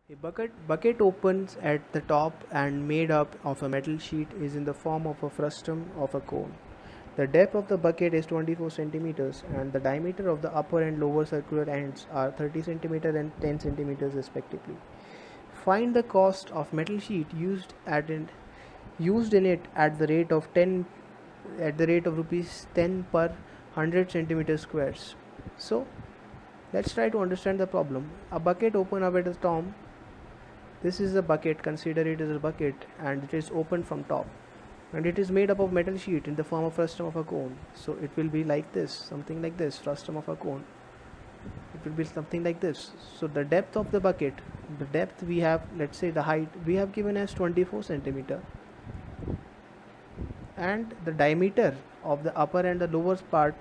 A bucket opens at the top and made up of a metal sheet is in the form of a frustum of a cone. The depth of the bucket is 24 centimeters and the diameter of the upper and lower circular ends are 30 centimeters and 10 centimeters respectively. Find the cost of metal sheet used in it at the rate of rupees 10 per 100 centimeter squares. So let's try to understand the problem. A bucket open up at the top. This is a bucket, consider it as a bucket, and it is open from top, and it is made up of metal sheet in the form of frustum of a cone. So it will be like this, something like this, frustum of a cone. It will be something like this. So the depth of the bucket, the depth we have, let's say the height we have given as 24 centimeter, and the diameter of the upper and the lower part,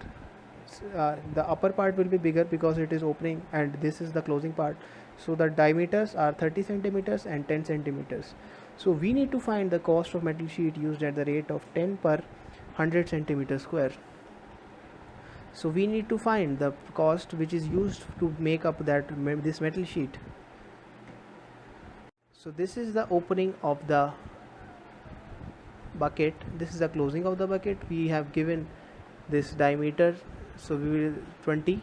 the upper part will be bigger because it is opening and this is the closing part. So the diameters are 30 centimeters and 10 centimeters. So we need to find the cost of metal sheet used at the rate of 10 per 100 centimeter square. So we need to find the cost which is used to make up this metal sheet. So this is the opening of the bucket, this is the closing of the bucket. We have given this diameter, so we will 20,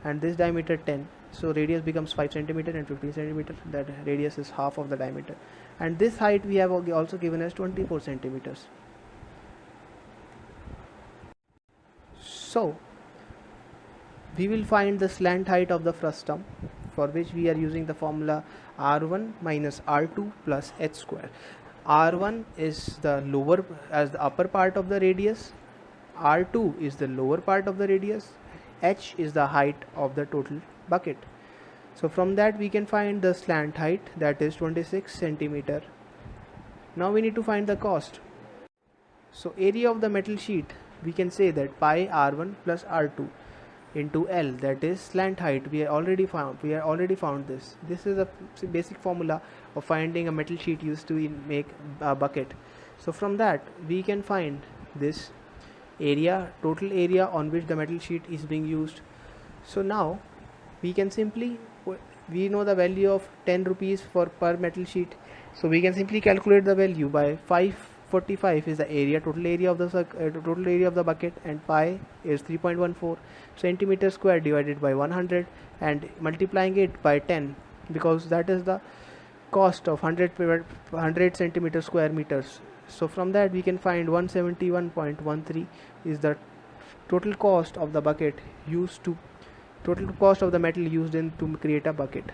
and this diameter 10. So radius becomes 5 centimeter and 15 centimeter. That radius is half of the diameter, and this height we have also given as 24 centimeters. So we will find the slant height of the frustum, for which we are using the formula R1 minus R2 plus h square. R1 is the upper part of the radius, R2 is the lower part of the radius, h is the height of the total bucket. So from that we can find the slant height, that is 26 centimeter. Now we need to find the cost. So area of the metal sheet, we can say that pi R1 plus R2 into L, that is slant height. We are already found this. This is a basic formula of finding a metal sheet used to make a bucket. So from that we can find this area, total area on which the metal sheet is being used. So now we know the value of 10 rupees per metal sheet. So we can simply calculate the value by 545 is the area, total area of the bucket, and pi is 3.14 centimeter square divided by 100 and multiplying it by 10, because that is the cost of 100 centimeter square meters. So from that we can find 171.13 is the total cost of the bucket total cost of the metal used to create a bucket.